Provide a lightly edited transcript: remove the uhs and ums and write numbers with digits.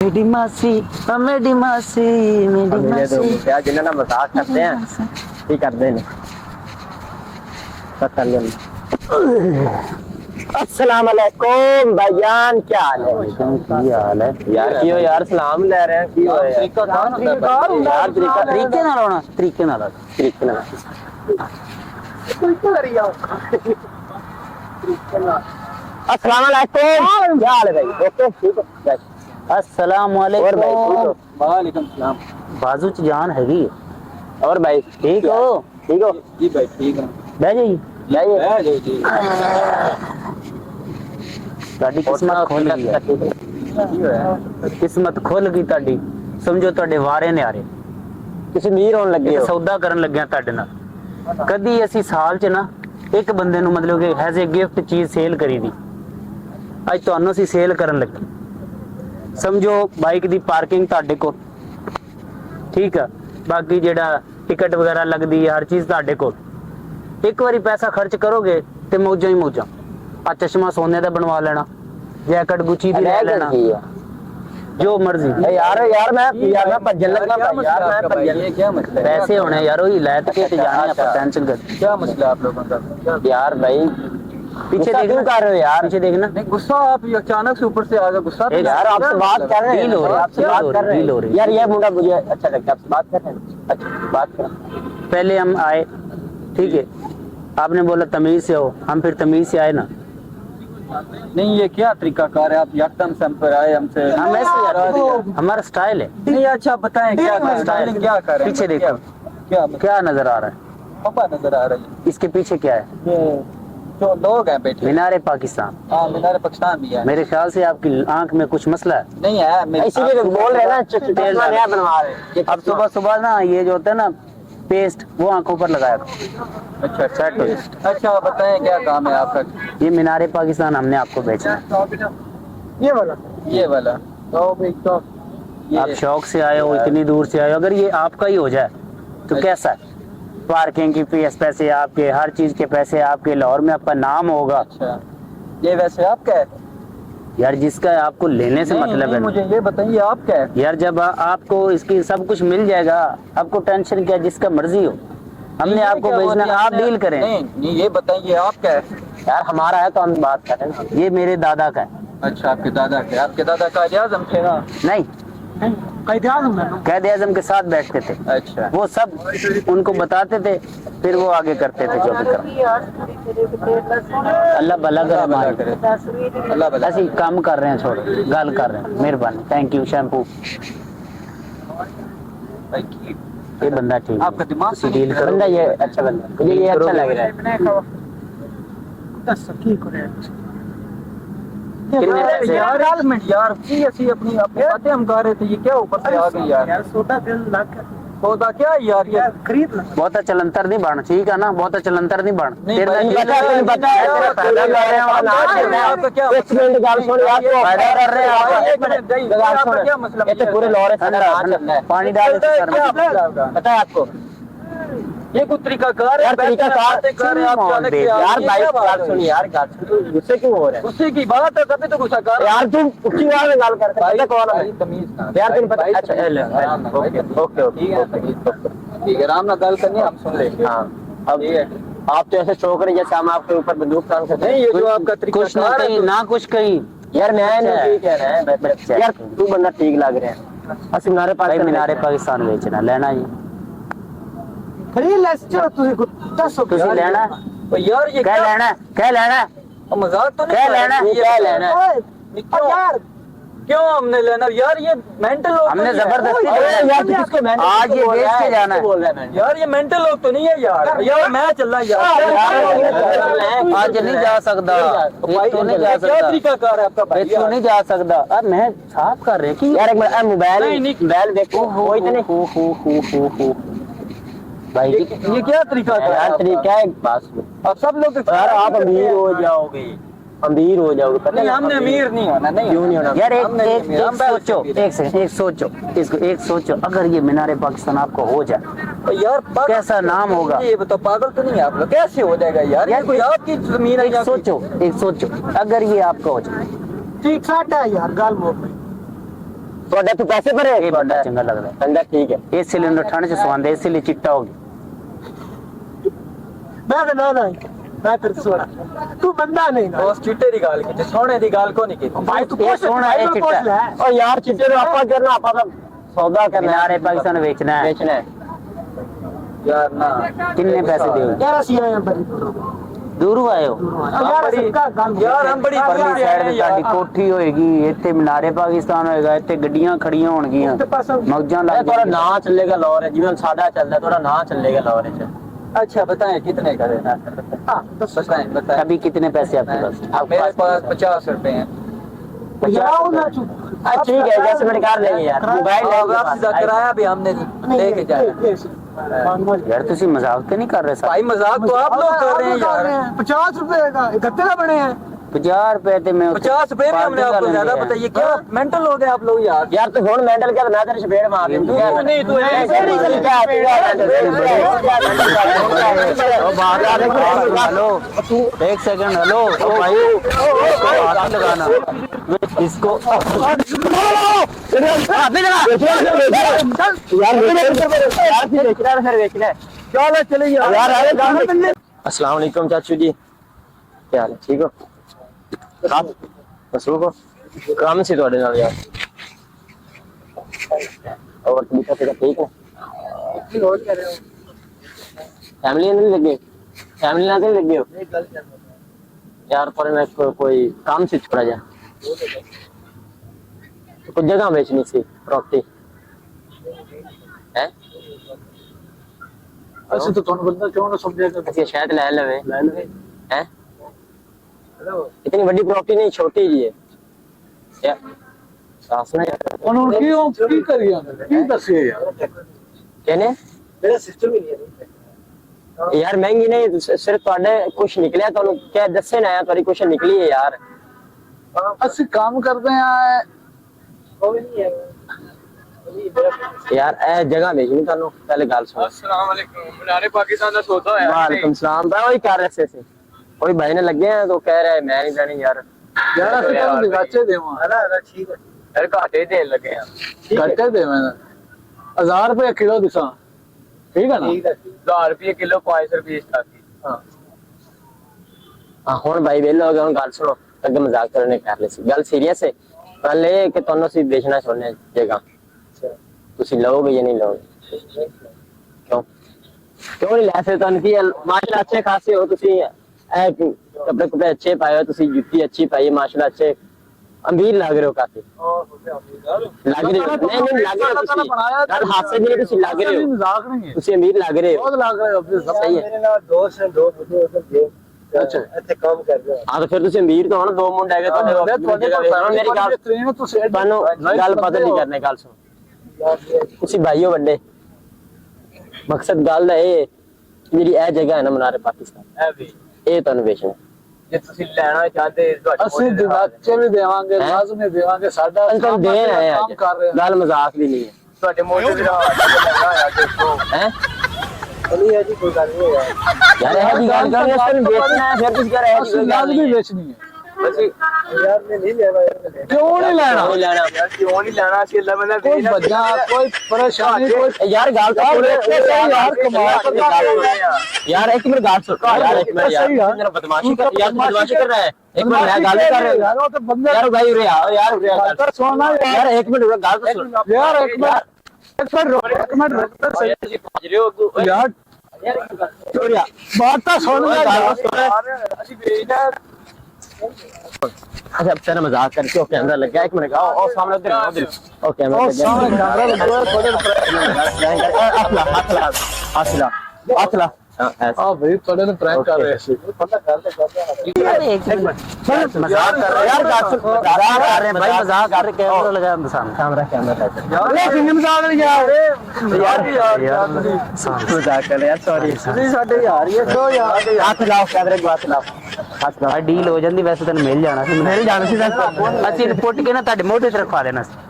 मेरी मासी मेरी मासी मेरी मासी क्या जिन्हें ना मजाक करते हैं ठीक कर देने। अस्सलाम वालेकुम भाईजान, क्या हाल है? क्या हाल है यार क्यों यार सलाम ले रहे हैं? क्यों है यार? तरीके नाल होना तरीके नाल अस्सलाम वालेकुम, क्या हाल है भाई? ओके ठीक है। अस्सलाम और भाई ठीक वालेकुम। हो? वालेकुम सलाम। बाजू च जान हैगी। और भाई ठीक हो? ठीक हो? जी भाई ठीक है। बह जाइए। जाइए जी ਤੁਹਾਡੀ ਕਿਸਮਤ ਖੁੱਲ ਗਈ ਹੈ। ਕਿਸਮਤ ਖੁੱਲ ਗਈ ਤੁਹਾਡੀ। ਸਮਝੋ ਤੁਹਾਡੇ ਵਾਰੇ ਨੇ ਆਰੇ। ਤੁਸੀਂ ਅਮੀਰ ਹੋਣ ਲੱਗੇ ਇੱਕ ਹੋ। ਸੌਦਾ ਕਰਨ ਲੱਗਿਆ ਤੁਹਾਡੇ ਨਾਲ। ਕਦੀ ਅਸੀਂ ਸਾਲ 'ਚ ਨਾ ਇੱਕ ਬੰਦੇ ਨੂੰ ਮਤਲਬ ਕਿ ਐਜ਼ ਅ ਗਿਫਟ ਚੀਜ਼ ਸੇਲ ਕਰੀ ਦੀ। ਅੱਜ ਤੁਹਾਨੂੰ ਅਸੀਂ ਸੇਲ ਕਰਨ ਲੱਗੇ। ਸਮਝੋ ਬਾਈਕ ਦੀ ਪਾਰਕਿੰਗ ਤੁਹਾਡੇ ਕੋਲ, ਠੀਕ ਆ। ਬਾਕੀ ਜਿਹੜਾ ਟਿਕਟ ਵਗੈਰਾ ਲੱਗਦੀ ਹੈ ਹਰ ਚੀਜ਼ ਤੁਹਾਡੇ ਕੋਲ। ਇੱਕ ਵਾਰੀ ਪੈਸਾ ਖਰਚ ਕਰੋਗੇ ਤੇ ਮੌਜਾਂ ਹੀ ਮੌਜਾਂ। ਆ ਚਸ਼ਮਾ ਸੋਨੇ ਦਾ ਬਣਵਾ ਲੈਣਾ, ਜੈਕਟ ਗੁੱਚੀ ਦੀ ਲੈ ਲੈਣਾ, जो मर्जी। यार मैं भजन लगा भाई, यार मैं भजन। ये क्या मसला है? पैसे होने यार वही लैत के जाने आप टेंशन कर। क्या मसला है आप लोगों का? यार भाई पीछे गुस्सा क्यों कर रहे हो यार? पीछे देखना। नहीं गुस्सा आप ये अचानक से ऊपर से आ गया गुस्सा। एक यार आपसे बात कर रहे हैं, डील हो रही है, आपसे बात कर रहे डील हो हैं रही है। यार। ये मुंडा मुझे अच्छा लगता है, आपसे बात कर रहे हैं। अच्छा बात करो। पहले हम आए, ठीक है, आपने बोला तमीज से हो, हम फिर तमीज से आए ना। नहीं ये क्या तरीका कार है? आप यकदम से हम पर आए हमसे। हम ऐसे ही आते हैं, हमारा स्टाइल है। नहीं अच्छा आप बताएं क्या स्टाइलिंग क्या कर रहे हैं? पीछे देखो क्या क्या नजर आ रहा है? पापा नजर आ रही है? इसके पीछे क्या है? ये जो लोग हैं बैठे। मीनारे पाकिस्तान। हाँ मीनार पाकिस्तान भी है। मेरे ख्याल से आपकी आंख में कुछ मसला है। नहीं है इसीलिए तो बोल रहे हैं ना, चश्मा नया बनवा रहे हैं। अब सुबह सुबह ना ये जो होता है ना पेस्ट, वो आंखों पर लगाया करो। अच्छा सेट हो जाए। अच्छा बताएं क्या काम है आपका? ये मीनारे पाकिस्तान हमने आपको बेचना है। ये वाला तो आप शौक से आए हो, इतनी दूर से आए हो, अगर ये आपका ही हो जाए तो कैसा है? पार्किंग की फीस पैसे आपके, हर चीज के पैसे आपके, लाहौर में आपका नाम होगा। अच्छा ये वैसे आपका है? यार जिसका है आपको लेने से मतलब नहीं, है। मुझे ये बताइए आपका है? यार जब आपको इसकी सब कुछ मिल जाएगा, आपको टेंशन क्या, जिसका मर्जी हो। हमने आपको भेजना, आप डील करें। नहीं ये बताइए आपका है? यार हमारा है तो हम बात कर रहे हैं। ये मेरे दादा का है। अच्छा आपके दादा का? आपके दादा का आज़म थे ना? नहीं, कैद आजम के साथ बैठते थे, अच्छा वो सब उनको बताते थे, फिर वो आगे करते थे जो भी करना। अल्लाह भला करे हमारी। अल्लाह भला ऐसे ही काम कर रहे हैं, छोड़ो गल कर रहे हैं। मेहरबानी, थैंक यू। शैम्पू ये बंदा ठीक है, आपका दिमाग उसी डील करो। बंदा ये अच्छा बंदा, मुझे ये अच्छा लग रहा है। कितने पैसे? यार यार की ऐसी अपनी अपनी बातें हम गा रहे थे, ये क्या ऊपर से आ गई यार? सौदा क्या है यार? ये खरीद लो। बहुत चलंतर नहीं बन, ठीक है ना? बहुत चलंतर नहीं बन। नहीं तेरे भाई, लिए ये पता है, नहीं पता है, तेरा फायदा कर रहे हैं हम। आपका क्या एक मिनट गाल सुन यार, तो फायदा कर रहे हैं आप। एक मिनट गाल आपका क्या सुन। मतलब? ये तो पूरे लाहौर से ठंडा, ठंडा, पानी डाल दो सर में। पता है आपको? ये कोई तरीका कार है? यार तरीका कार कर रहे हैं आप अचानक से यार ये भाई क्या बात गाल है? सुन यार, गाल सुन। गुस्से क्यों हो रहे हैं गुस्से की बात है, कभी तो गुस्सा कर यार? तुम उसी बात में गाल करते भाई हैं कौन है? भाई तमीज ना यार तुम पता भाई, अच्छा तमीज ना, आराम ना, भाई, ओके ओके ठीक है तमीज ठीक है, आराम ना गल करनी हम सुन लेंगे। हाँ अब ठीक है। आप तो ऐसे शौक रहे जैसे हम आपके ऊपर बंदूक तान सकते नहीं ये जो आपका तरीका कुछ ना कार है कहीं ना कुछ कहीं। यार मैं अच्छा है। नहीं कह रहा है यार, तू बंदा ठीक लग रहा है। असि मीनारे पास भाई मीनारे पाकिस्तान बेचना लेना जी, खरीद ले चलो दसो तुसी लेना है? तो यार ये क्या लेना है? क्या लेना है? मजाक तो नहीं क्या कर रहे? लेना है? ये क्या बताओ। लेना है? क्यों यार क्यों हमने लेना यार? ये मेंटल लोग हमने तो नहीं है। जबरदस्ती यार, लेना है। यार, किसको mental आज ये बोल बेच रहा के है? जाना है। बोल रहा है यार ये मेंटल लोग तो नहीं है यार। यार मैं चल रहा यार आज नहीं जा सकता, भाई तो नहीं जा क्या सकता, तरीका कार है आपका भाई? तो नहीं जा सकता। अब मैं साफ कर रहे कि यार एक मिनट मोबाइल नहीं, मोबाइल देखो कोई तो नहीं हो भाई ये क्या तरीका कार है यार आपका? तरीका है पास में। अब सब लोग यार आप अमीर हो जाओगे, अमीर हो जाओगे पता नहीं है? हमने अमीर नहीं होना। नहीं क्यों नहीं होना? यार एक हमने एक, नहीं, एक हम पहले सोचो, से एक सेकंड, एक सोचो इसको, एक सोचो अगर ये मीनारे पाकिस्तान आपको हो जाए तो यार कैसा नाम होगा? ये बताओ पागल तो नहीं है आप लोग? कैसे हो जाएगा यार? ये कोई आपकी जमीन है एक या सोचो, एक सोचो अगर ये आपका हो जाए। ठीक साटा यार गाल मोड़ ਤੁਹਾਡੇ ਤੋਂ ਪੈਸੇ ਭਰੇ ਇਹ ਬੰਦਾ ਚੰਗਾ ਲੱਗਦਾ ਬੰਦਾ ਠੀਕ ਹੈ ਇਸੇ ਲਈ ਉਹਨੂੰ ਠੰਡ ਚ ਸਵਾਉਂਦੇ ਇਸੇ ਲਈ ਚਿੱਟਾ ਹੋ ਗਿਆ मैं तो ना मैं तेरे से सोना तू बंदा नहीं ना उस चिट्टे दी गाल की सोने दी गाल को नहीं की भाई तू ये सोना है चिट्टा ओ यार चिट्टे ਨੂੰ ਆਪਾਂ ਕਰਨਾ ਆਪਾਂ ਤਾਂ ਸੌਦਾ ਕਰਨਾ मीनारे पाकिस्तान बेचना है ਵੇਚਣਾ ਹੈ यार ना कितने पैसे दोगे यार ਅਸੀਂ ਆਏ ਬੜੀ दूर आए हो यार हम बड़ी ਪਰਲੀ ਸਾਈਡ ਤੇ ਤੁਹਾਡੀ ਕੋਠੀ ਹੋਏਗੀ ਇੱਥੇ ਮਨਾਰੇ ਪਾਕਿਸਤਾਨ ਹੋਏਗਾ ਇੱਥੇ ਗੱਡੀਆਂ ਖੜੀਆਂ ਹੋਣਗੀਆਂ ਮੌਜਾਂ ਲੱਗ ਤੁਹਾਡਾ ਨਾਂ ਚੱਲੇਗਾ ਲਾਹੌਰ ਹੈ ਜਿਵੇਂ ਸਾਡਾ ਚੱਲਦਾ ਤੁਹਾਡਾ ਨਾਂ ਚੱਲੇਗਾ ਲਾਹੌਰ ਚ अच्छा बताएं कितने का देना हाँ बताएं बताएं अभी कितने पैसे आपके पास मेरे पास 50 रुपए हैं ठीक है जैसे मैंने कर लेंगे यार मोबाइल आपका किराया भी हमने लेके जाना यार तुसी मजाक तो नहीं कर रहे भाई मजाक तो आप लोग कर रहे हैं यार 50 रुपए का इकट्ठे का बने हैं 50 रुपए थे मैं 50 रुपए में हमने आपको ज्यादा बताइए क्या मेंटल हो गए आप लोग यार यार तू फोन मेंटल कर मैं तेरे चपेड़ मार दूं तू नहीं तू ऐसे नहीं हेलो एक सेकंड हेलो ओ भाई इसको हाथ लगाना इसको चलो चले यार अस्सलाम वालेकुम चाचू जी क्या हाल है ठीक हो आप मसरूफ हो काम से ਤੁਹਾਡੇ ਨਾਲ यार और तबीयत तेरा ठीक है और कह रहे हो फैमिली नहीं लगे फैमिली ना नहीं लगे हो यार पर मैं कोई काम से छोड़ा जा कुछ जगह बेचनी सी प्रॉपर्टी है ऐसे तो कौन बंदा क्यों ना समझेगा अच्छा शायद ले लवे हैं इतनी बड़ी प्रॉपर्टी नहीं छोटी जी है यार सास ने उन्होंने क्यों की करिया की दसिए यार कहने मेरा सिस्टम ही नहीं है यार महंगी नहीं सिर्फ ਤੁਹਾਡੇ ਕੁਝ ਨਿਕਲਿਆ ਤੁਹਾਨੂੰ ਕਹਿ ਦੱਸੇ ਨਾ ਤੁਹਾਡੀ ਕੁਝ ਨਿਕਲੀ ਹੈ ਯਾਰ ਅਸੀਂ ਕੰਮ ਕਰਦੇ ਆ ਉਹ ਵੀ ਨਹੀਂ ਹੈ यार ए जगह भेजनी ਤੁਹਾਨੂੰ पहले ਗੱਲ सुनो अस्सलाम वालेकुम मीनारे पाकिस्तान ਦਾ ਸੌਦਾ ਹੋਇਆ वालेकुम सलाम भाई वही कर रहे थे कोई भाई ने लगे हैं तो कह रहा है मैं नहीं जानी यार ਯਾਰ ਅਸੀਂ ਤੁਹਾਨੂੰ ਦਿਗਾਚੇ ਦੇਵਾਂ ਹੈ ਠੀਕ ਹੈ ਯਾਰ ਘਾਟੇ ਦੇਣ ਲੱਗੇ ਆ ਘਾਟੇ ਦੇਵਾਂ 1000 ਰੁਪਏ ਕਿਲੋ ਦਿਸਾਂ ਠੀਕ ਹੈ ਨਾ 1000 ਰੁਪਏ ਕਿਲੋ 500 ਰੁਪਏ ਸਟਾਕੀ ਹਾਂ हां हुन भाई वेल हो गया हुन ਗੱਲ सुनो ਅੱਗੇ ਮਜ਼ਾਕ ਕਰਨੇ ਕਰ ਲਈ ਸੀ ਗੱਲ ਸੀਰੀਅਸ ਹੈ ਕੱਲ ਇਹ ਕਿ ਤੁਹਾਨੂੰ ਅਸੀਂ ਵੇਚਣਾ ਚਾਹੁੰਦੇ ਜਗ੍ਹਾ ਤੁਸੀਂ ਲਓਗੇ ਜਾਂ ਨਹੀਂ ਲਓਗੇ ਕਿਉਂ ਕਿਉਂ ਨਹੀਂ ਲੈ ਸਕਦੇ ਤੁਹਾਨੂੰ ਕੀ ਮਾਸ਼ਾਅੱਲਾ ਅੱਛੇ ਖਾਸੇ ਹੋ ਤੁਸੀਂ कपड़े कपड़े अच्छे पाए हो तुसी जुत्ती अच्छी पाई है माशाल्लाह अच्छे अमीर लग रहे हो काफी लग रहे हो नहीं लग रहे हो तुसी यार हाथ से नहीं तुसी लग रहे हो मजाक नहीं है तुसी अमीर लग रहे हो बहुत लग रहे हो सही है मेरे नाल दोस्त हैं दो मुझे उधर गए अच्छा ਇੱਥੇ ਕੰਮ ਕਰ ਰਹੇ हां तो फिर तुसी अमीर तो हो ना दो मुंडे हैगे ਤੁਹਾਡੇ मेरी गल ਤੁਹਾਨੂੰ ਗੱਲ ਪਤਾ ਨਹੀਂ ਕਰਨੇ ਗੱਲ ਸੁਣ ਤੁਸੀਂ ਭਾਈ ਹੋ ਵੱਡੇ ਮਕਸਦ ਗੱਲ ਹੈ ਜਿਹੜੀ ਇਹ ਜਗ੍ਹਾ ਹੈ ਨਾ ਮਨਾਰੇ ਪਾਕਿਸਤਾਨ ਹੈ ਵੀ ਇਹ ਤੁਹਾਨੂੰ ਵੇਚਣਾ ਜੇ ਤੁਸੀਂ ਲੈਣਾ ਚਾਹਦੇ ਅਸੀਂ ਦਿਵਾਚੇ ਵੀ ਦੇਵਾਂਗੇ ਲਾਜ਼ਮੀ ਦੇਵਾਂਗੇ ਸਾਡਾ ਅੰਕਲ ਦੇ ਰਹੇ ਕੰਮ ਕਰ ਰਹੇ ਆ ਗੱਲ ਮਜ਼ਾਕ ਵੀ ਨਹੀਂ ਹੈ ਤੁਹਾਡੇ ਮੋਢੇ ਤੇ ਲੱਗਾ ਹੋਇਆ ਦੇਖੋ ਹੈ ਨਹੀਂ ਹੈ ਜੀ ਕੋਈ ਗੱਲ ਨਹੀਂ ਹੈ यार ये जी गाल कर रहे हैं बेचना है फिर कुछ कर रहे हैं कोई गाल नहीं ਵੇਚਣੀ ਹੈ ਅਸੀਂ ਯਾਰ ਨੇ ਨਹੀਂ ਲੈਣਾ ਯਾਰ ਕਿਉਂ ਨਹੀਂ ਲੈਣਾ नहीं लेना ਯਾਰ ਕਿਉਂ ਨਹੀਂ ਲੈਣਾ ਅਸੀਂ ਅੱਲਾ ਬੰਦਾ ਕੋਈ ਬੱਜਾ ਕੋਈ ਪਰੇਸ਼ਾਨੀ ਕੋਈ यार गाल तो यार कमाल करता है यार एक मिनट गाल सुन यार एक मिनट यार मेरा बदमाशी कर यार बदमाशी कर रहा है एक मिनट मैं गाल कर रहा हूं यार वो तो बंदे यार भाई रे यार कर सुनना यार एक मिनट गाल तो सुन यार एक मिनट रुक समझ रहे हो यार चोरिया बात तो सुन गाल ਅਸੀਂ ਵੇਚਣਾ अच्छा तेरा मजाक करके ओके कैमरा लग गया एक मिनट आओ और सामने उधर ओके कैमरा और लग गया सामने कैमरा लग गया थोड़े असला असला हां भाई थोड़े ने प्रैंक कर रहे थे पता कर मजाक कर रहे यार मजाक कर रहे भाई मजाक कर रहे कैमरा लगा सामने कैमरा यार मजाक नहीं यार मजाक कर यार सॉरी ਤੁਸੀਂ ਸਾਡੇ ਯਾਰ ਇਹ ਦੋ ਯਾਰ हाथ लाओ कैमरे के हाथ लाओ ਆ ਡੀਲ ਹੋ ਜਾਂਦੀ ਵੈਸੇ ਤੈਨੂੰ ਮਿਲ ਜਾਣਾ ਸੀ मिल जाना सी ਅਸੀਂ ਪੁੱਟ ਕੇ ਨਾ ਤੁਹਾਡੇ ਮੋਢੇ ਤੇ ਰਖਵਾ ਦੇਣਾ ਸੀ